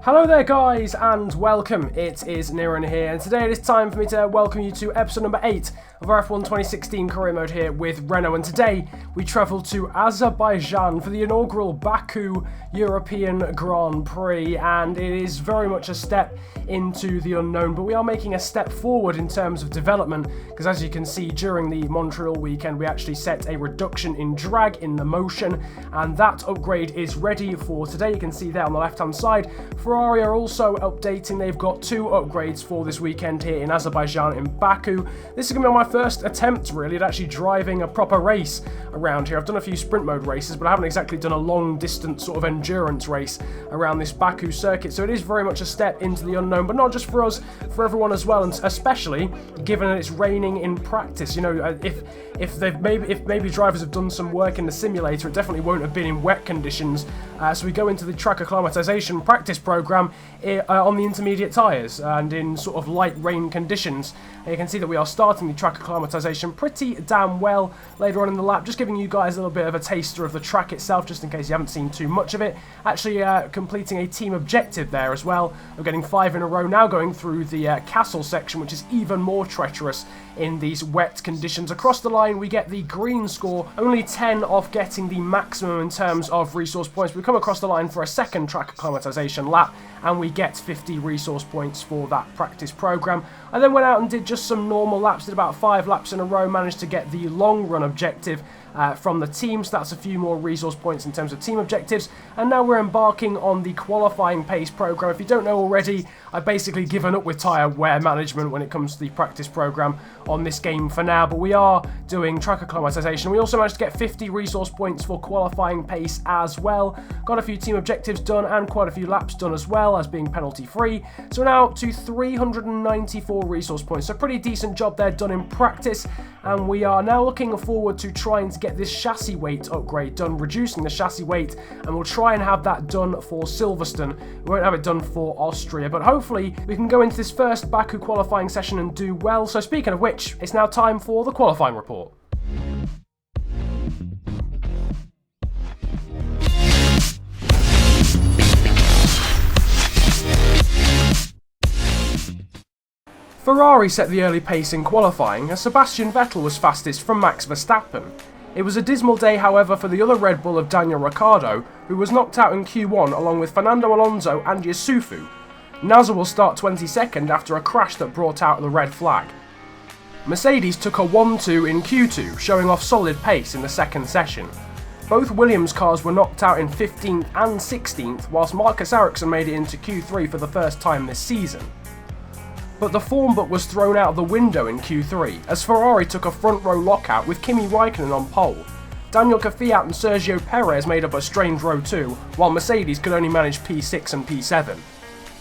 Hello there guys and welcome, it is Niran here, and today it is time for me to welcome you to episode number 8 of our F1 2016 career mode here with Renault, and today we travel to Azerbaijan for the inaugural Baku European Grand Prix, and it is very much a step into the unknown, but we are making a step forward in terms of development, because as you can see during the Montreal weekend we actually set a reduction in drag in the motion, and that upgrade is ready for today. You can see there on the left hand side. Ferrari are also updating. They've got 2 upgrades for this weekend here in Azerbaijan in Baku. This is going to be my first attempt really at actually driving a proper race around here. I've done a few sprint mode races, but I haven't exactly done a long distance sort of endurance race around this Baku circuit, so it is very much a step into the unknown, but not just for us, for everyone as well, and especially given that it's raining in practice. You know, if maybe drivers have done some work in the simulator, it definitely won't have been in wet conditions, so we go into the track acclimatization practice program on the intermediate tyres and in sort of light rain conditions. And you can see that we are starting the track acclimatization pretty damn well later on in the lap, just giving you guys a little bit of a taster of the track itself, just in case you haven't seen too much of it. Actually completing a team objective there as well. We're getting 5 in a row now, going through the castle section, which is even more treacherous in these wet conditions. Across the line we get the green score, only 10 off getting the maximum in terms of resource points. We come across the line for a second track acclimatization lap and we get 50 resource points for that practice program. I then went out and did just some normal laps, did about 5 laps in a row, managed to get the long run objective from the team, so that's a few more resource points in terms of team objectives. And now we're embarking on the qualifying pace program. If you don't know already, I've basically given up with tyre wear management when it comes to the practice program on this game for now, but we are doing track acclimatization. We also managed to get 50 resource points for qualifying pace as well. Got a few team objectives done and quite a few laps done as well, as being penalty free. So we're now to 394 resource points, so pretty decent job there done in practice. And we are now looking forward to trying to get this chassis weight upgrade done, reducing the chassis weight, and we'll try and have that done for Silverstone. We won't have it done for Austria, but hopefully we can go into this first Baku qualifying session and do well. So speaking of which, it's now time for the qualifying report. Ferrari set the early pace in qualifying, as Sebastian Vettel was fastest from Max Verstappen. It was a dismal day, however, for the other Red Bull of Daniel Ricciardo, who was knocked out in Q1 along with Fernando Alonso and Yusufu. Nasser will start 22nd after a crash that brought out the red flag. Mercedes took a 1-2 in Q2, showing off solid pace in the second session. Both Williams cars were knocked out in 15th and 16th, whilst Marcus Ericsson made it into Q3 for the first time this season. But the form book was thrown out of the window in Q3, as Ferrari took a front row lockout with Kimi Raikkonen on pole. Daniel Kvyat and Sergio Perez made up a strange row 2, while Mercedes could only manage P6 and P7.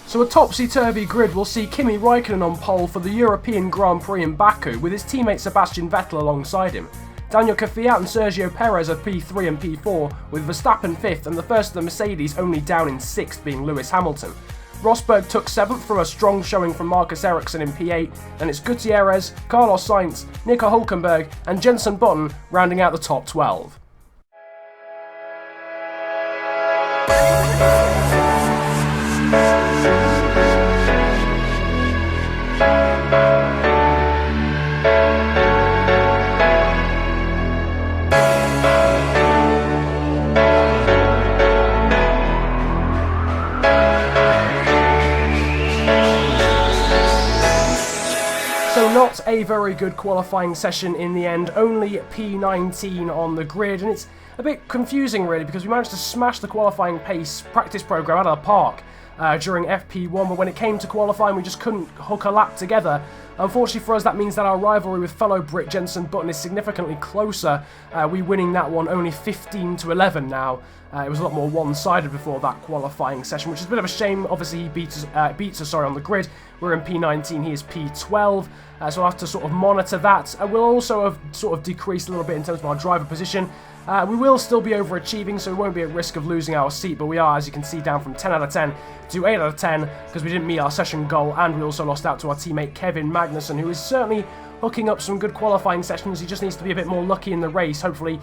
So a topsy-turvy grid will see Kimi Raikkonen on pole for the European Grand Prix in Baku, with his teammate Sebastian Vettel alongside him. Daniel Kvyat and Sergio Perez are P3 and P4, with Verstappen 5th and the first of the Mercedes only down in 6th, being Lewis Hamilton. Rosberg took 7th from a strong showing from Marcus Ericsson in P8, and it's Gutierrez, Carlos Sainz, Nico Hülkenberg and Jenson Button rounding out the top 12. So not a very good qualifying session in the end, only P19 on the grid, and it's a bit confusing really, because we managed to smash the qualifying pace practice program out of the park during FP1, but when it came to qualifying we just couldn't hook a lap together. Unfortunately for us, that means that our rivalry with fellow Brit Jenson Button is significantly closer, we winning that one only 15-11 now. It was a lot more one-sided before that qualifying session, which is a bit of a shame. Obviously he beats us on the grid. We're in P19, he is P12, so we'll have to sort of monitor that. We'll also have sort of decreased a little bit in terms of our driver position. We will still be overachieving, so we won't be at risk of losing our seat, but we are, as you can see, down from 10 out of 10 to 8 out of 10 because we didn't meet our session goal, and we also lost out to our teammate Kevin Magnussen, who is certainly hooking up some good qualifying sessions. He just needs to be a bit more lucky in the race. Hopefully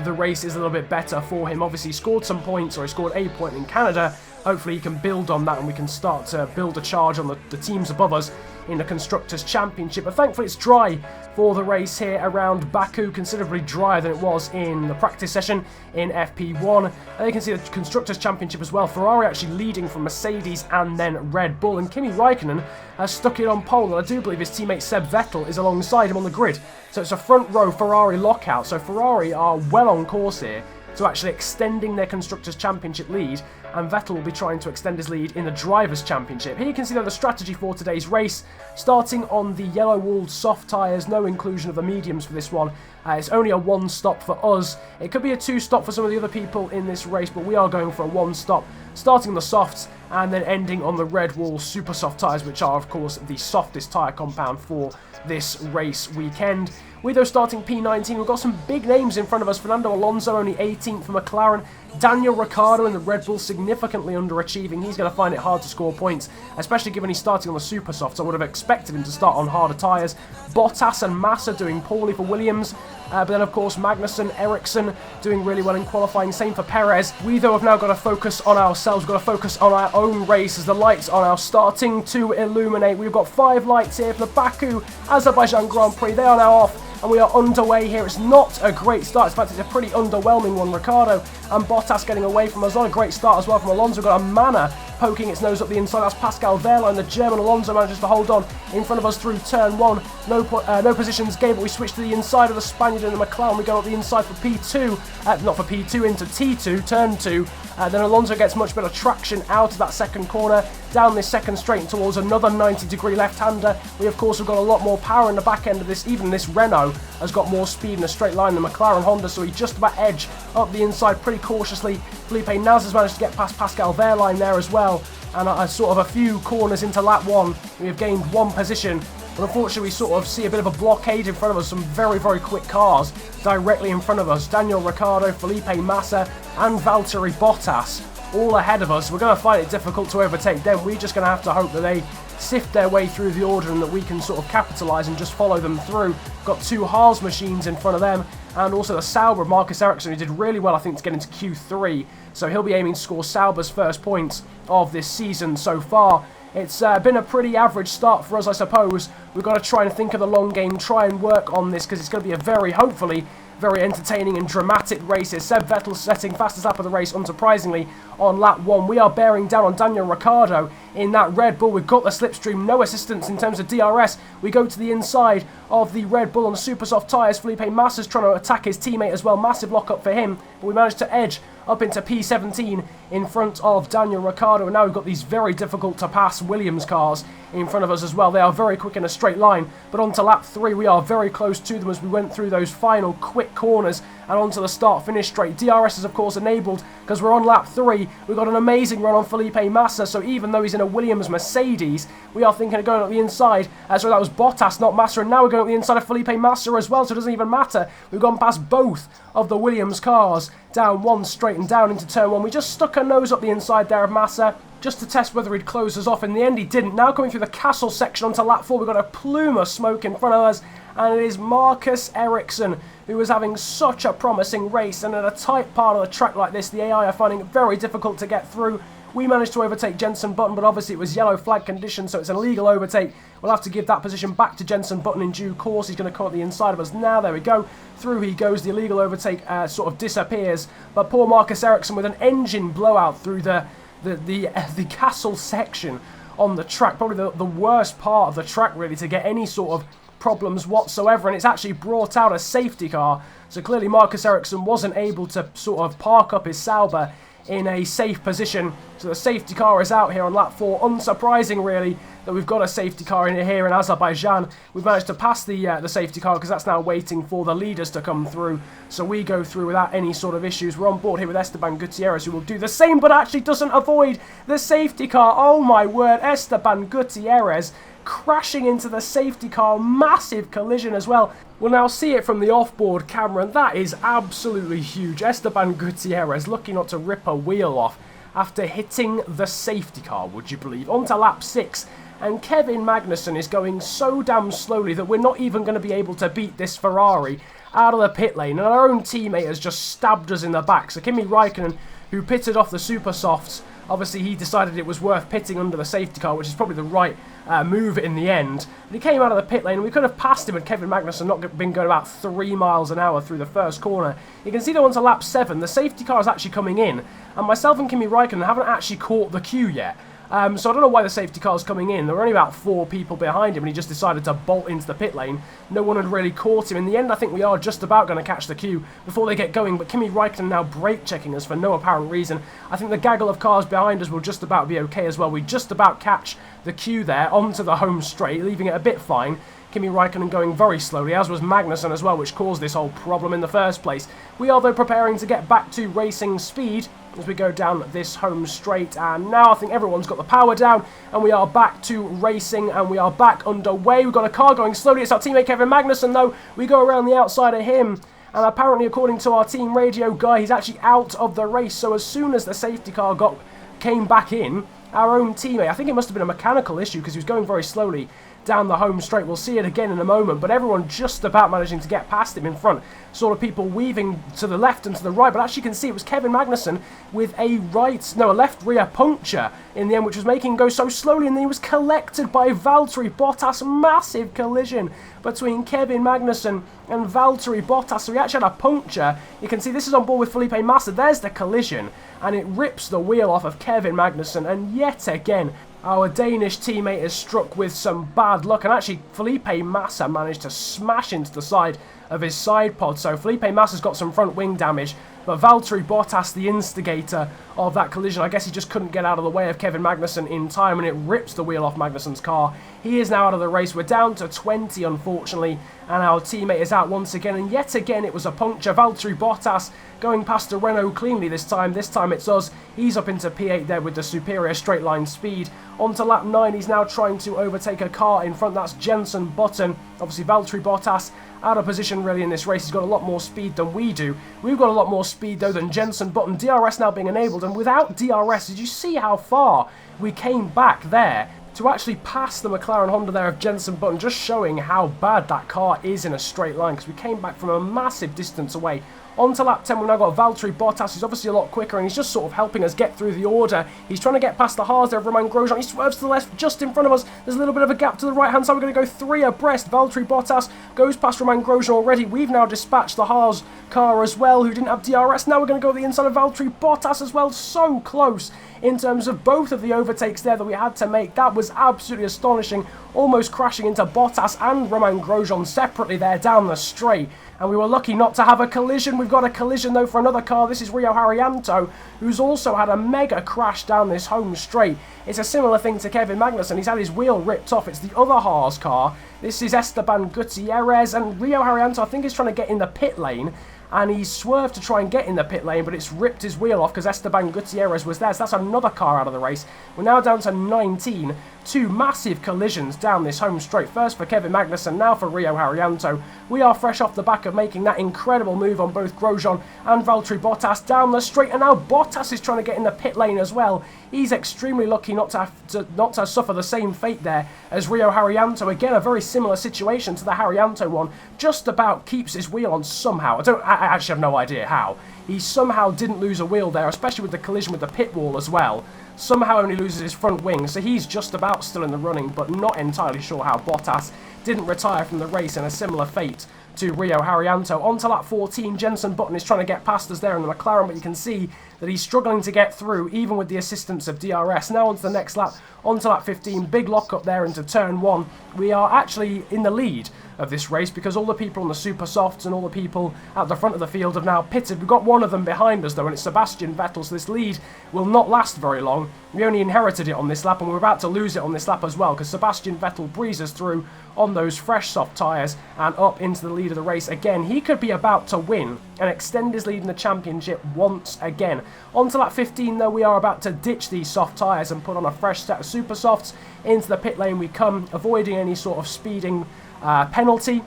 the race is a little bit better for him. Obviously he scored some points, or he scored a point in Canada, hopefully he can build on that and we can start to build a charge on the teams above us in the Constructors' Championship. But thankfully it's dry for the race here around Baku, considerably drier than it was in the practice session in FP1. And you can see the Constructors' Championship as well. Ferrari actually leading from Mercedes and then Red Bull. And Kimi Raikkonen has stuck it on pole. And I do believe his teammate Seb Vettel is alongside him on the grid. So it's a front row Ferrari lockout. So Ferrari are well on course here to actually extending their Constructors' Championship lead, and Vettel will be trying to extend his lead in the Drivers' Championship. Here you can see the strategy for today's race, starting on the yellow-walled soft tyres, no inclusion of the mediums for this one. It's only a one-stop for us. It could be a two-stop for some of the other people in this race, but we are going for a one-stop, starting on the softs and then ending on the red wall super soft tyres, which are, of course, the softest tyre compound for this race weekend. With those starting P19, we've got some big names in front of us. Fernando Alonso only 18th for McLaren. Daniel Ricciardo in the Red Bull significantly underachieving. He's going to find it hard to score points, especially given he's starting on the super softs. I would have expected him to start on harder tyres. Bottas and Massa doing poorly for Williams. But then, of course, Magnussen, Ericsson doing really well in qualifying. Same for Perez. We, though, have now got to focus on ourselves. We've got to focus on our own race as the lights are now starting to illuminate. We've got 5 lights here for the Baku Azerbaijan Grand Prix. They are now off, and we are underway here. It's not a great start. In fact, it's a pretty underwhelming one. Ricciardo and Bottas getting away from us. Not a great start as well from Alonso. We've got a Manor poking its nose up the inside. That's Pascal Wehrlein. The German Alonso manages to hold on in front of us through turn 1. No positions gained, but we switch to the inside of the Spaniard and the McLaren. We go up the inside for P2. Not for P2, into T2, turn 2. Then Alonso gets much better traction out of that second corner, down this second straight towards another 90-degree left-hander. We, of course, have got a lot more power in the back end of this. Even this Renault has got more speed in a straight line than McLaren Honda, so he just about edge up the inside pretty cautiously. Felipe Naz has managed to get past Pascal Wehrlein there as well, and sort of a few corners into lap 1, we have gained 1 position. But unfortunately, we sort of see a bit of a blockade in front of us, some very, very quick cars directly in front of us. Daniel Ricciardo, Felipe Massa and Valtteri Bottas all ahead of us. We're going to find it difficult to overtake them. We're just going to have to hope that they sift their way through the order and that we can sort of capitalise and just follow them through. Got 2 Haas machines in front of them, and also the Sauber, Marcus Ericsson, who did really well, I think, to get into Q3. So he'll be aiming to score Sauber's first points of this season so far. It's been a pretty average start for us, I suppose. We've got to try and think of the long game, try and work on this, because it's going to be a very, hopefully, very entertaining and dramatic races. Seb Vettel setting fastest lap of the race, unsurprisingly, on lap 1. We are bearing down on Daniel Ricciardo in that Red Bull. We've got the slipstream, no assistance in terms of DRS. We go to the inside of the Red Bull on the super soft tyres. Felipe Massa's trying to attack his teammate as well. Massive lock-up for him, but we managed to edge up into P17 in front of Daniel Ricciardo, and now we've got these very difficult to pass Williams cars in front of us as well. They are very quick in a straight line, but onto lap 3 we are very close to them as we went through those final quick corners and onto the start-finish straight. DRS is of course enabled because we're on lap 3. We've got an amazing run on Felipe Massa, so even though he's in a Williams Mercedes, we are thinking of going up the inside. So that was Bottas, not Massa, and now we're going up the inside of Felipe Massa as well, so it doesn't even matter. We've gone past both of the Williams cars, down one straight and down into turn 1. We just stuck our nose up the inside there of Massa, just to test whether he'd close us off. In the end, he didn't. Now coming through the castle section onto lap 4, we've got a plume of smoke in front of us, and it is Marcus Ericsson, who was having such a promising race, and at a tight part of the track like this, the AI are finding it very difficult to get through. We managed to overtake Jenson Button, but obviously it was yellow flag conditions, so it's an illegal overtake. We'll have to give that position back to Jenson Button in due course. He's going to come at the inside of us now. There we go. Through he goes. The illegal overtake sort of disappears. But poor Marcus Ericsson with an engine blowout through the castle section on the track. Probably the worst part of the track, really, to get any sort of problems whatsoever. And it's actually brought out a safety car. So clearly Marcus Ericsson wasn't able to sort of park up his Sauber in a safe position. So the safety car is out here on lap 4. Unsurprising, really, that we've got a safety car in here in Azerbaijan. We've managed to pass the safety car because that's now waiting for the leaders to come through. So we go through without any sort of issues. We're on board here with Esteban Gutierrez, who will do the same, but actually doesn't avoid the safety car. Oh my word, Esteban Gutierrez crashing into the safety car. Massive collision as well. We'll now see it from the off-board camera, and that is absolutely huge. Esteban Gutierrez lucky not to rip a wheel off after hitting the safety car, would you believe? On to lap 6, and Kevin Magnussen is going so damn slowly that we're not even going to be able to beat this Ferrari out of the pit lane, and our own teammate has just stabbed us in the back. So Kimi Raikkonen, who pitted off the super softs Obviously, he decided it was worth pitting under the safety car, which is probably the right move in the end. But he came out of the pit lane, and we could have passed him had Kevin Magnussen not been going about 3 miles an hour through the first corner. You can see that onto lap 7, the safety car is actually coming in, and myself and Kimi Räikkönen haven't actually caught the queue yet. So I don't know why the safety car's coming in. There were only about 4 people behind him and he just decided to bolt into the pit lane. No one had really caught him. In the end, I think we are just about going to catch the queue before they get going, but Kimi Räikkönen now brake checking us for no apparent reason. I think the gaggle of cars behind us will just about be okay as well. We just about catch the queue there onto the home straight, leaving it a bit fine. Kimi Räikkönen going very slowly, as was Magnussen as well, which caused this whole problem in the first place. We are, though, preparing to get back to racing speed as we go down this home straight, and now I think everyone's got the power down, and we are back to racing, and we are back underway. We've got a car going slowly. It's our teammate Kevin Magnussen, though. We go around the outside of him, and apparently, according to our team radio guy, he's actually out of the race, so as soon as the safety car came back in, our own teammate, I think it must have been a mechanical issue because he was going very slowly down the home straight. We'll see it again in a moment, but everyone just about managing to get past him in front. Sort of people weaving to the left and to the right, but as you can see, it was Kevin Magnussen with a left rear puncture in the end, which was making him go so slowly, and then he was collected by Valtteri Bottas. Massive collision between Kevin Magnussen and Valtteri Bottas, so he actually had a puncture. You can see this is on board with Felipe Massa. There's the collision, and it rips the wheel off of Kevin Magnussen, and yet again, our Danish teammate is struck with some bad luck, and actually Felipe Massa managed to smash into the side of his side pod, so Felipe Massa's got some front wing damage, but Valtteri Bottas, the instigator of that collision, I guess he just couldn't get out of the way of Kevin Magnussen in time, and it rips the wheel off Magnussen's car. He is now out of the race. We're down to 20, unfortunately, and our teammate is out once again, and yet again it was a puncture. Valtteri Bottas going past the Renault cleanly this time. This time it's us. He's up into P8 there with the superior straight line speed. On to lap 9, he's now trying to overtake a car in front. That's Jenson Button. Obviously Valtteri Bottas out of position really in this race. He's got a lot more speed than we do. We've got a lot more speed though than Jenson Button. DRS now being enabled, and without DRS, did you see how far we came back there to actually pass the McLaren Honda there of Jenson Button, just showing how bad that car is in a straight line, because we came back from a massive distance away. On to lap 10, we've now got Valtteri Bottas, who's obviously a lot quicker, and he's just sort of helping us get through the order. He's trying to get past the Haas there of Romain Grosjean. He swerves to the left just in front of us. There's a little bit of a gap to the right-hand side. We're going to go 3 abreast. Valtteri Bottas goes past Romain Grosjean already. We've now dispatched the Haas car as well, who didn't have DRS. Now we're going to go to the inside of Valtteri Bottas as well. So close in terms of both of the overtakes there that we had to make. That was absolutely astonishing. Almost crashing into Bottas and Romain Grosjean separately there down the straight. And we were lucky not to have a collision. We've got a collision, though, for another car. This is Rio Haryanto, who's also had a mega crash down this home straight. It's a similar thing to Kevin Magnussen. He's had his wheel ripped off. It's the other Haas car. This is Esteban Gutierrez, and Rio Haryanto, I think, is trying to get in the pit lane. And he swerved to try and get in the pit lane, but it's ripped his wheel off because Esteban Gutierrez was there. So that's another car out of the race. We're now down to 19. 2 massive collisions down this home straight. First for Kevin Magnussen, now for Rio Haryanto. We are fresh off the back of making that incredible move on both Grosjean and Valtteri Bottas down the straight, and now Bottas is trying to get in the pit lane as well. He's extremely lucky not to suffer the same fate there as Rio Haryanto. Again, a very similar situation to the Haryanto one. Just about keeps his wheel on somehow. I actually have no idea how. He somehow didn't lose a wheel there, especially with the collision with the pit wall as well. Somehow only loses his front wing, so he's just about still in the running, but not entirely sure how Bottas didn't retire from the race in a similar fate to Rio Haryanto. On to lap 14, Jenson Button is trying to get past us there in the McLaren, but you can see that he's struggling to get through, even with the assistance of DRS. Now on to the next lap, on to lap 15, big lock up there into turn 1. We are actually in the lead of this race because all the people on the super softs and all the people at the front of the field have now pitted. We've got one of them behind us though, and it's Sebastian Vettel, so this lead will not last very long. We only inherited it on this lap, and we're about to lose it on this lap as well, because Sebastian Vettel breezes through on those fresh soft tyres and up into the lead of the race again. He could be about to win and extend his lead in the championship once again. On to lap 15 though, we are about to ditch these soft tyres and put on a fresh set of super softs. Into the pit lane we come, avoiding any sort of speeding penalty.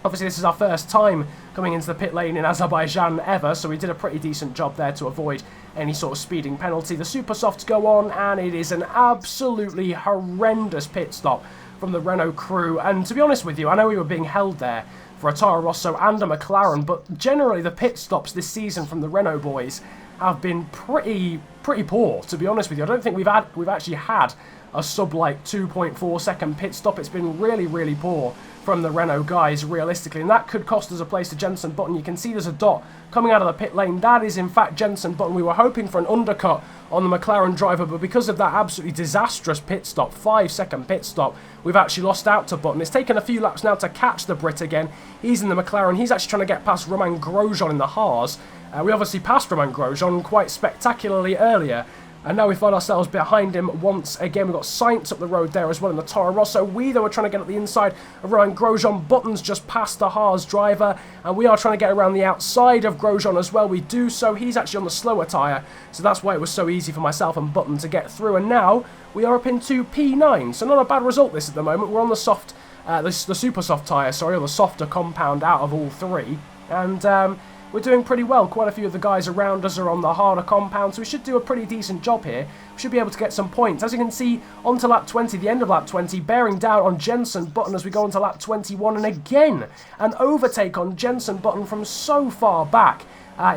Obviously this is our first time coming into the pit lane in Azerbaijan ever, so we did a pretty decent job there to avoid any sort of speeding penalty. The super softs go on, and it is an absolutely horrendous pit stop from the Renault crew. And to be honest with you, I know we were being held there for a Toro Rosso and a McLaren, but generally the pit stops this season from the Renault boys have been pretty poor, to be honest with you. I don't think we've actually had a sub like 2.4 second pit stop. It's been really poor from the Renault guys, realistically, and that could cost us a place to Jenson Button. You can see there's a dot coming out of the pit lane. That is in fact Jenson Button. We were hoping for an undercut on the McLaren driver, but because of that absolutely disastrous pit stop, 5-second pit stop, we've actually lost out to Button. It's taken a few laps now to catch the Brit again. He's in the McLaren. He's actually trying to get past Romain Grosjean in the Haas. We obviously passed Romain Grosjean quite spectacularly earlier, and now we find ourselves behind him once again. We've got Sainz up the road there as well in the Toro Rosso. We, though, are trying to get at the inside of Romain Grosjean. Button's just past the Haas driver, and we are trying to get around the outside of Grosjean as well. We do so. He's actually on the slower tyre, so that's why it was so easy for myself and Button to get through. And now we are up into P9, so not a bad result this at the moment. We're on the soft, the super soft tyre, sorry, or the softer compound out of all three, and we're doing pretty well. Quite a few of the guys around us are on the harder compound, so we should do a pretty decent job here. We should be able to get some points. As you can see, onto lap 20, the end of lap 20, bearing down on Jenson Button as we go onto lap 21, and again, an overtake on Jenson Button from so far back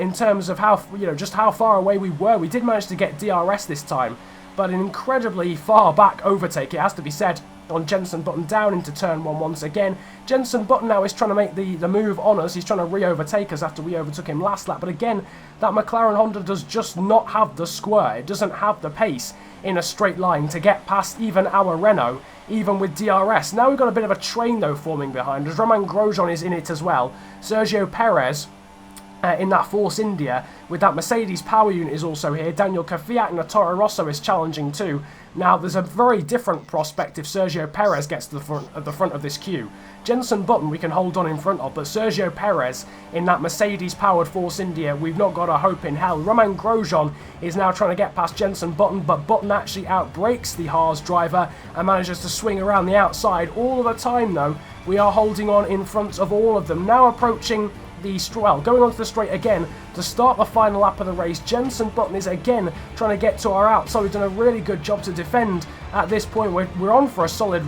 in terms of how, just how far away we were. We did manage to get DRS this time, but an incredibly far back overtake, it has to be said, on Jenson Button down into turn 1 once again. Jenson Button now is trying to make the move on us. He's trying to re-overtake us after we overtook him last lap. But again, that McLaren Honda does just not have the square. It doesn't have the pace in a straight line to get past even our Renault, even with DRS. Now we've got a bit of a train, though, forming behind us. Romain Grosjean is in it as well. Sergio Perez in that Force India with that Mercedes power unit is also here. Daniel Kvyat in the Toro Rosso is challenging too. Now there's a very different prospect if Sergio Perez gets to the front of this queue. Jenson Button we can hold on in front of, but Sergio Perez in that Mercedes powered Force India, we've not got a hope in hell. Romain Grosjean is now trying to get past Jenson Button, but Button actually outbrakes the Haas driver and manages to swing around the outside. All of the time though, we are holding on in front of all of them. Now approaching going onto the straight again to start the final lap of the race. Jenson Button is again trying to get to our outside. We've done a really good job to defend at this point. We're on for a solid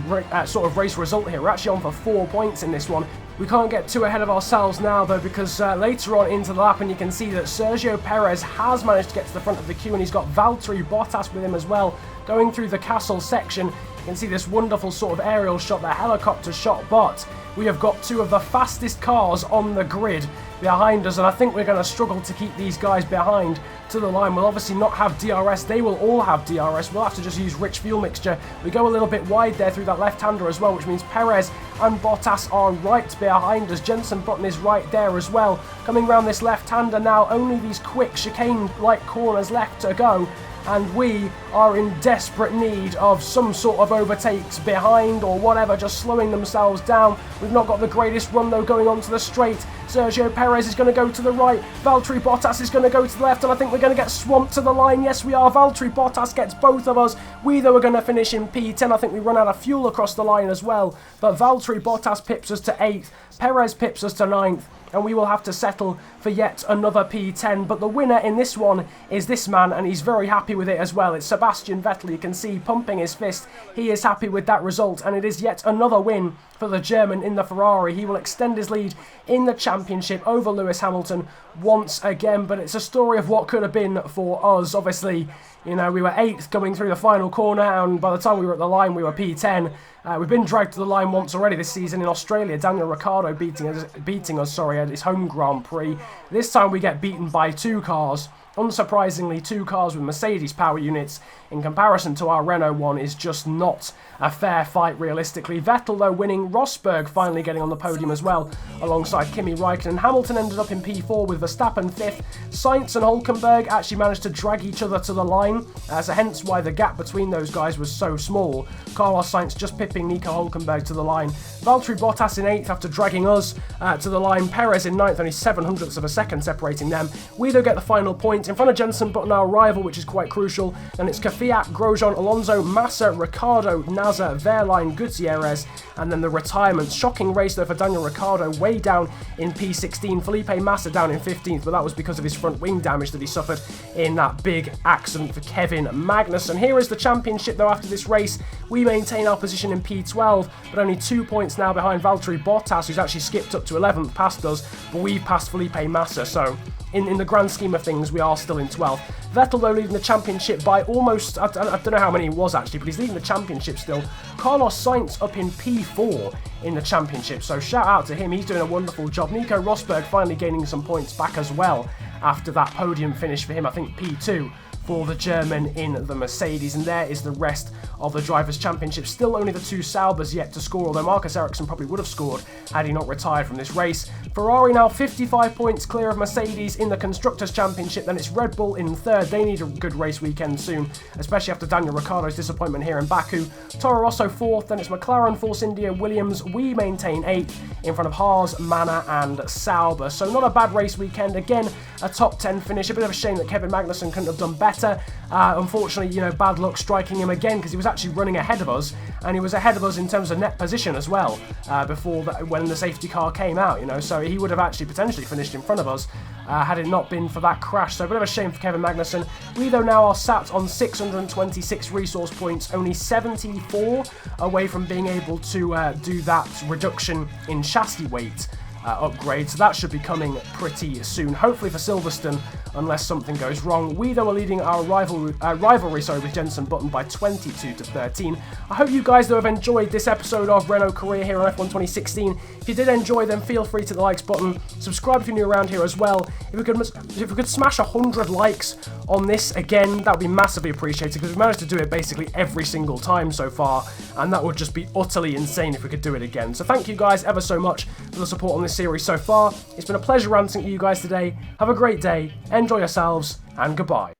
sort of race result here. We're actually on for 4 points in this one. We can't get too ahead of ourselves now though, because later on into the lap, and you can see that Sergio Perez has managed to get to the front of the queue, and he's got Valtteri Bottas with him as well, going through the castle section. You can see this wonderful sort of aerial shot, the helicopter shot, but we have got two of the fastest cars on the grid behind us, and I think we're going to struggle to keep these guys behind to the line. We'll obviously not have DRS. They will all have DRS. We'll have to just use rich fuel mixture. We go a little bit wide there through that left-hander as well, which means Perez and Bottas are right behind us. Jenson Button is right there as well. Coming round this left-hander now, only these quick chicane-like corners left to go, and we are in desperate need of some sort of overtakes behind or whatever, just slowing themselves down. We've not got the greatest run though going onto the straight. Sergio Perez is going to go to the right. Valtteri Bottas is going to go to the left, and I think we're going to get swamped to the line. Yes, we are. Valtteri Bottas gets both of us. We, though, are going to finish in P10. I think we run out of fuel across the line as well. But Valtteri Bottas pips us to 8th. Perez pips us to 9th. And we will have to settle for yet another P10. But the winner in this one is this man, and he's very happy with it as well. It's Sebastian Vettel. You can see pumping his fist. He is happy with that result, and it is yet another win for the German in the Ferrari. He will extend his lead in the championship over Lewis Hamilton once again. But it's a story of what could have been for us. Obviously, we were 8th going through the final corner, and by the time we were at the line, we were P10. We've been dragged to the line once already this season in Australia. Daniel Ricciardo beating us at his home Grand Prix. This time we get beaten by 2 cars. Unsurprisingly, 2 cars with Mercedes power units in comparison to our Renault one is just not a fair fight realistically. Vettel though winning, Rosberg finally getting on the podium as well alongside Kimi Raikkonen. Hamilton ended up in P4 with Verstappen 5th. Sainz and Hülkenberg actually managed to drag each other to the line, so hence why the gap between those guys was so small. Carlos Sainz just pipping Nico Hülkenberg to the line. Valtteri Bottas in 8th after dragging us to the line. Perez in 9th, only 7/100ths of a second separating them. We though get the final point in front of Jenson Button, our rival, which is quite crucial. And it's Kvyat, Grosjean, Alonso, Massa, Ricciardo, Nasser, Wehrlein, Gutierrez, and then the retirements. Shocking race though for Daniel Ricciardo, way down in P16. Felipe Massa down in 15th, but that was because of his front wing damage that he suffered in that big accident for Kevin Magnussen. Here is the championship though after this race. We maintain our position in P12, but only 2 points now behind Valtteri Bottas, who's actually skipped up to 11th past us, but we've passed Felipe Massa, so in the grand scheme of things, we are still in 12th. Vettel, though, leading the championship by almost, I don't know how many it was actually, but he's leading the championship still. Carlos Sainz up in P4 in the championship, so shout out to him, he's doing a wonderful job. Nico Rosberg finally gaining some points back as well after that podium finish for him, I think P2 for the German in the Mercedes, and there is the rest of the Drivers' Championship. Still only the two Saubers yet to score, although Marcus Ericsson probably would have scored had he not retired from this race. Ferrari now 55 points clear of Mercedes in the Constructors' Championship, then it's Red Bull in third. They need a good race weekend soon, especially after Daniel Ricciardo's disappointment here in Baku. Toro Rosso fourth, then it's McLaren, Force India, Williams. We maintain eighth in front of Haas, Manor and Sauber. So not a bad race weekend. Again, a top 10 finish. A bit of a shame that Kevin Magnussen couldn't have done better. Unfortunately, bad luck striking him again because he was actually running ahead of us, and he was ahead of us in terms of net position as well before when the safety car came out, so he would have actually potentially finished in front of us had it not been for that crash. So a bit of a shame for Kevin Magnussen. We, though, now are sat on 626 resource points, only 74 away from being able to do that reduction in chassis weight upgrade, so that should be coming pretty soon, hopefully for Silverstone, unless something goes wrong. We, though, are leading our rivalry with Jenson Button by 22 to 13. I hope you guys, though, have enjoyed this episode of Renault Career here on F1 2016. If you did enjoy, then feel free to the likes button. Subscribe if you're new around here as well. If we could smash 100 likes on this again, that would be massively appreciated, because we've managed to do it basically every single time so far, and that would just be utterly insane if we could do it again. So thank you guys ever so much for the support on this series so far. It's been a pleasure ranting to you guys today. Have a great day, enjoy yourselves, and goodbye.